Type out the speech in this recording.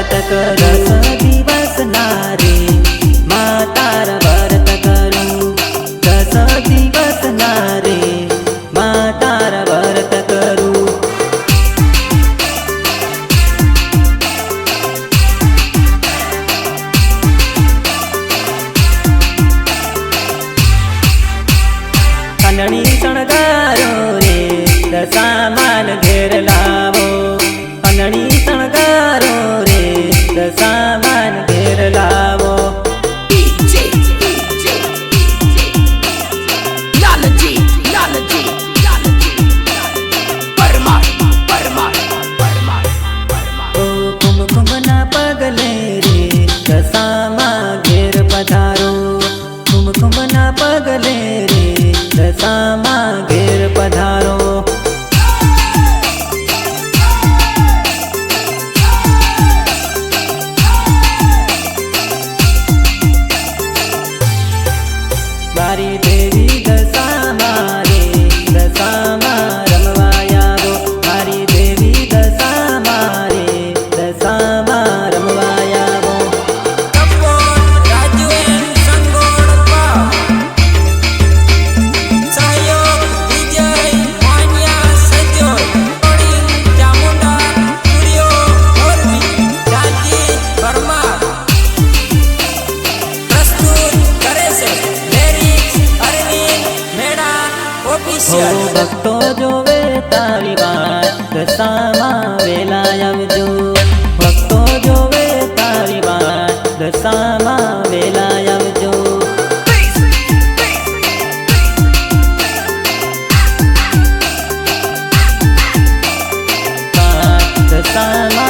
व्रत कर 10 દિવસ નારે માં તારા વ્રત કરું 10 દિવસ નારે માં તારા વ્રત કરું અનણી શણગારો રે દશામાન ઘેર લાવો અનણી શણગારો રે દશામાન ઘેર લાવો કુમકુમના પગલે રે દશામાં ઘેર પધારો કુમકુમના પગલે રે દશામાં ઘેર પધારો મારી દેવી દશામાં રે દશામાં રમવા આવો મારી દેવી દશામાં રે દશામાં રમવા આવો ભક્તો જોવે તારી વાત દશામાં વેલા આવજો ભક્તો જોવે તારી વાત દશામાં વેલા આવજો દશામાં